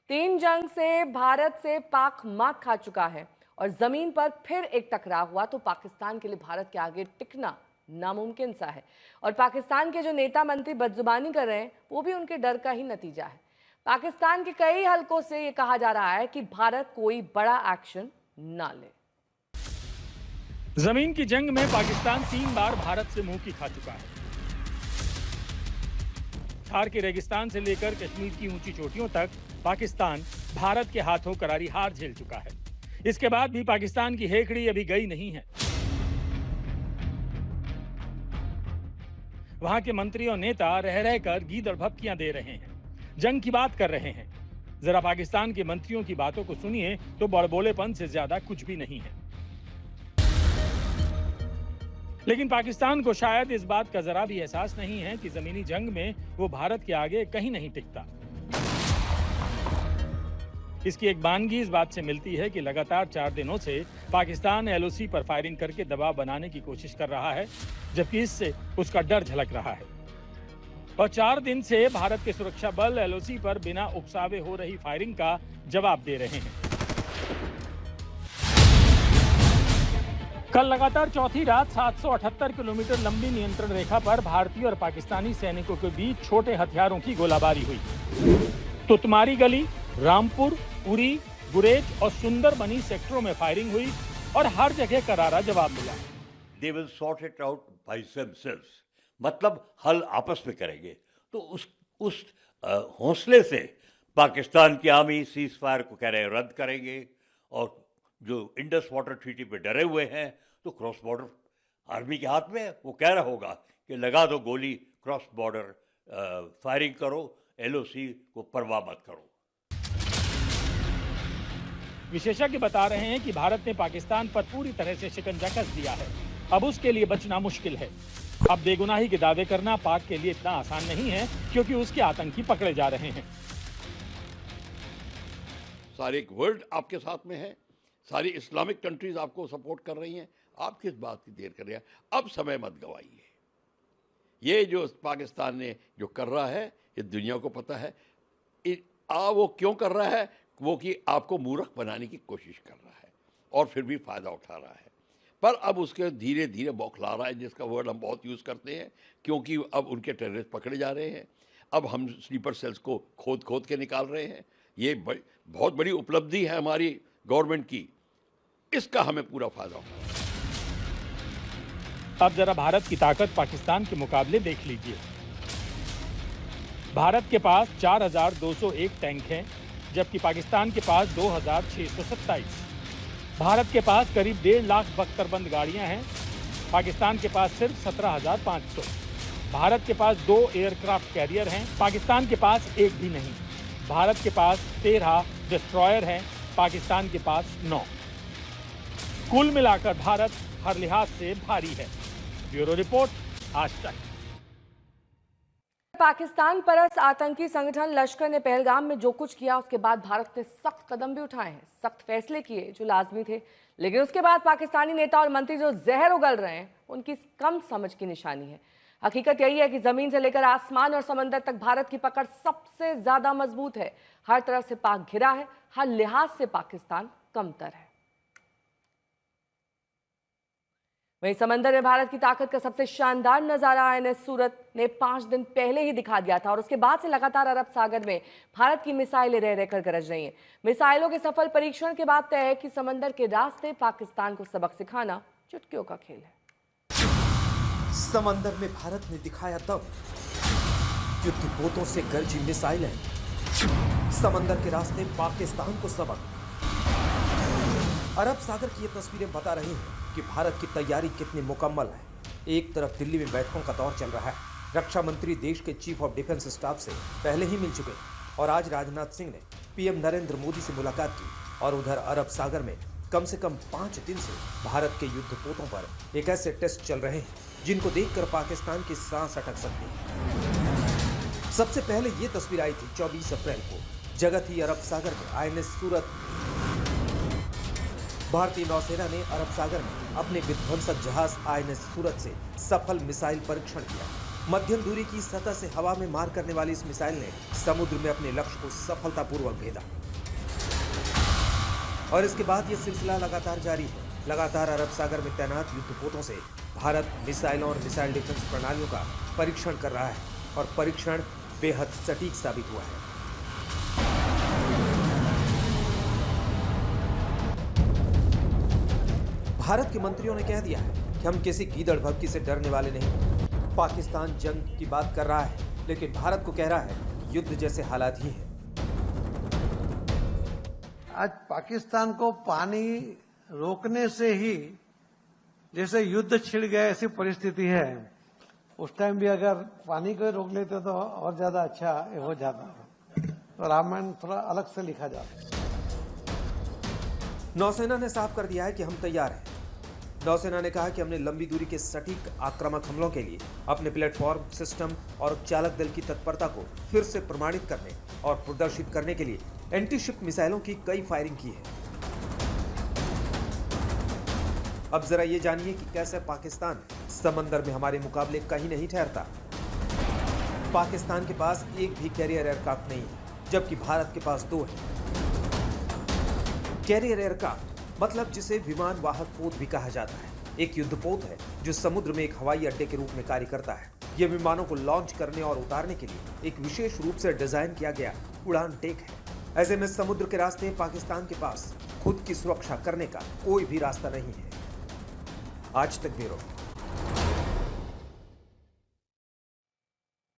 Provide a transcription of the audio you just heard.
3 जंग से भारत से पाक मात खा चुका है और जमीन पर फिर एक टकराव हुआ तो पाकिस्तान के लिए भारत के आगे टिकना नामुमकिन सा है। और पाकिस्तान के जो नेता मंत्री बदजुबानी कर रहे हैं वो भी उनके डर का ही नतीजा है। पाकिस्तान के कई हलकों से ये कहा जा रहा है कि भारत कोई बड़ा एक्शन ना ले। जमीन की जंग में पाकिस्तान 3 बार भारत से मुंह की खा चुका है। थार के रेगिस्तान से लेकर कश्मीर की ऊंची चोटियों तक पाकिस्तान भारत के हाथों करारी हार झेल चुका है। इसके बाद भी पाकिस्तान की हेकड़ी अभी गई नहीं है। वहां के मंत्री और नेता रह रहकर गीदड़ भभकियां दे रहे हैं, जंग की बात कर रहे हैं। जरा पाकिस्तान के मंत्रियों की बातों को सुनिए तो बड़बोलेपन से ज्यादा कुछ भी नहीं है। लेकिन पाकिस्तान को शायद इस बात का जरा भी एहसास नहीं है कि जमीनी जंग में वो भारत के आगे कहीं नहीं टिकता। इसकी एक बानगी इस बात से मिलती है कि लगातार 4 दिनों से पाकिस्तान एलओसी पर फायरिंग करके दबाव बनाने की कोशिश कर रहा है, जबकि इससे उसका डर झलक रहा है। और 4 दिन से भारत के सुरक्षा बल एलओसी पर बिना उकसावे हो रही फायरिंग का जवाब दे रहे हैं। कल लगातार चौथी रात 778 किलोमीटर लंबी नियंत्रण रेखा पर भारतीय और पाकिस्तानी सैनिकों के बीच छोटे हथियारों की गोलाबारी हुई। तुतमारी गली, रामपुर, उरी, गुरेज और सुंदरबनी सेक्टरों में फायरिंग हुई और हर जगह करारा जवाब मिला। They will sort it out by themselves, मतलब हल आपस में करेंगे। तो उस हौसले से पाकिस्तान की आर्मी सीज फायर को कह रहे हैं रद्द करेंगे, और जो इंडस वाटर ट्रीटी पे डरे हुए हैं तो क्रॉस बॉर्डर आर्मी के हाथ में है। वो कह रहा होगा कि लगा दो गोली, क्रॉस बॉर्डर फायरिंग करो, एलओसी को परवाह मत करो। विशेषज्ञ बता रहे हैं कि भारत ने पाकिस्तान पर पूरी तरह से शिकंजा कस दिया है। अब उसके लिए बचना मुश्किल है। अब बेगुनाही के दावे करना पाक के लिए इतना आसान नहीं है, क्योंकि उसके आतंकी पकड़े जा रहे हैं। सारे वर्ल्ड आपके साथ में है, सारी इस्लामिक कंट्रीज आपको सपोर्ट कर रही हैं। आप किस बात की देर कर रहे हैं? अब समय मत गवाइए। ये जो पाकिस्तान ने जो कर रहा है ये दुनिया को पता है। वो क्यों कर रहा है? वो कि आपको मूर्ख बनाने की कोशिश कर रहा है और फिर भी फायदा उठा रहा है। पर अब उसके धीरे धीरे बौखला रहा है, जिसका वर्ड हम बहुत यूज़ करते हैं, क्योंकि अब उनके टेररिस्ट पकड़े जा रहे हैं। अब हम स्लीपर सेल्स को खोद खोद के निकाल रहे हैं। ये बहुत बड़ी उपलब्धि है हमारी गवर्नमेंट की, इसका हमें पूरा फायदा होगा। अब जरा भारत की ताकत पाकिस्तान के मुकाबले देख लीजिए। भारत के पास 4201 टैंक हैं, जबकि पाकिस्तान के पास 2627। भारत के पास करीब 1.5 लाख बख्तरबंद गाड़ियां हैं, पाकिस्तान के पास सिर्फ 17,500। भारत के पास 2 एयरक्राफ्ट कैरियर हैं, पाकिस्तान के पास एक भी नहीं। भारत के पास 13 डिस्ट्रॉयर हैं, पाकिस्तान के पास 9। कुल मिलाकर भारत हर लिहाज से भारी है। ब्यूरो रिपोर्ट, आज तक। पाकिस्तान परस्त आतंकी संगठन लश्कर ने पहलगाम में जो कुछ किया उसके बाद भारत ने सख्त कदम भी उठाए हैं, सख्त फैसले किए जो लाजमी थे। लेकिन उसके बाद पाकिस्तानी नेता और मंत्री जो जहर उगल रहे हैं उनकी कम समझ की निशानी है। हकीकत यही है कि जमीन से लेकर आसमान और समंदर तक भारत की पकड़ सबसे ज्यादा मजबूत है। हर तरफ से पाक घिरा है, हर लिहाज से पाकिस्तान कमतर है। वहीं समंदर में भारत की ताकत का सबसे शानदार नजारा आईएनएस सूरत ने 5 दिन पहले ही दिखा दिया था, और उसके बाद से लगातार अरब सागर में भारत की मिसाइलें रह रहकर गरज रही हैं। मिसाइलों के सफल परीक्षण के बाद तय है कि समंदर के रास्ते पाकिस्तान को सबक सिखाना चुटकियों का खेल है। समंदर में भारत ने दिखाया दम, युद्धपोतों से गरजी मिसाइलें, समंदर के रास्ते पाकिस्तान को सबक। अरब सागर की ये तस्वीरें बता रही हैं कि भारत की तैयारी कितनी मुकम्मल है। एक तरफ दिल्ली में बैठकों का दौर चल रहा है, रक्षा मंत्री देश के चीफ ऑफ डिफेंस स्टाफ से पहले ही मिल चुके, और आज राजनाथ सिंह ने पीएम नरेंद्र मोदी से मुलाकात की। और उधर अरब सागर में कम से कम 5 दिन से भारत के युद्धपोतों पर एक ऐसे टेस्ट चल रहे हैं जिनको देखकर पाकिस्तान की सांस अटक सकती है। सबसे पहले ये तस्वीर आई थी 24 अप्रैल को, जगह थी अरब सागर में आईएनएस सूरत। भारतीय नौसेना ने अरब सागर में अपने विध्वंसक जहाज आईएनएस सूरत से सफल मिसाइल परीक्षण किया। मध्यम दूरी की सतह से हवा में मार करने वाली इस मिसाइल ने समुद्र में अपने लक्ष्य को सफलतापूर्वक भेदा और इसके बाद यह सिलसिला लगातार जारी है। लगातार अरब सागर में तैनात युद्धपोतों से भारत मिसाइलों और मिसाइल डिफेंस प्रणालियों का परीक्षण कर रहा है और परीक्षण बेहद सटीक साबित हुआ है। भारत के मंत्रियों ने कह दिया है कि हम किसी गीदड़ भभकी से डरने वाले नहीं। पाकिस्तान जंग की बात कर रहा है, लेकिन भारत को कह रहा है कि युद्ध जैसे हालात ही हैं। आज पाकिस्तान को पानी रोकने से ही जैसे युद्ध छिड़ गए ऐसी परिस्थिति है। उस टाइम भी अगर पानी को रोक लेते तो और ज्यादा अच्छा हो जाता। तो रामायण थोड़ा अलग से लिखा जाता। नौसेना ने साफ कर दिया है कि हम तैयार हैं। नौसेना ने कहा कि हमने लंबी दूरी के सटीक आक्रामक हमलों के लिए अपने प्लेटफॉर्म, सिस्टम और चालक दल की तत्परता को फिर से प्रमाणित करने और प्रदर्शित करने के लिए एंटी-शिप मिसाइलों की कई फायरिंग की है। अब जरा ये जानिए कि कैसे पाकिस्तान समंदर में हमारे मुकाबले कहीं नहीं ठहरता। पाकिस्तान के पास एक भी कैरियर एयरक्राफ्ट नहीं है, जबकि भारत के पास 2 है। कैरियर एयरक्राफ्ट मतलब जिसे विमान वाहक पोत भी कहा जाता है, एक युद्धपोत है जो समुद्र में एक हवाई अड्डे के रूप में कार्य करता है। यह विमानों को लॉन्च करने और उतारने के लिए एक विशेष रूप से डिजाइन किया गया उड़ान टेक है। ऐसे में समुद्र के रास्ते पाकिस्तान के पास खुद की सुरक्षा करने का कोई भी रास्ता नहीं है। आज तक ब्यूरो।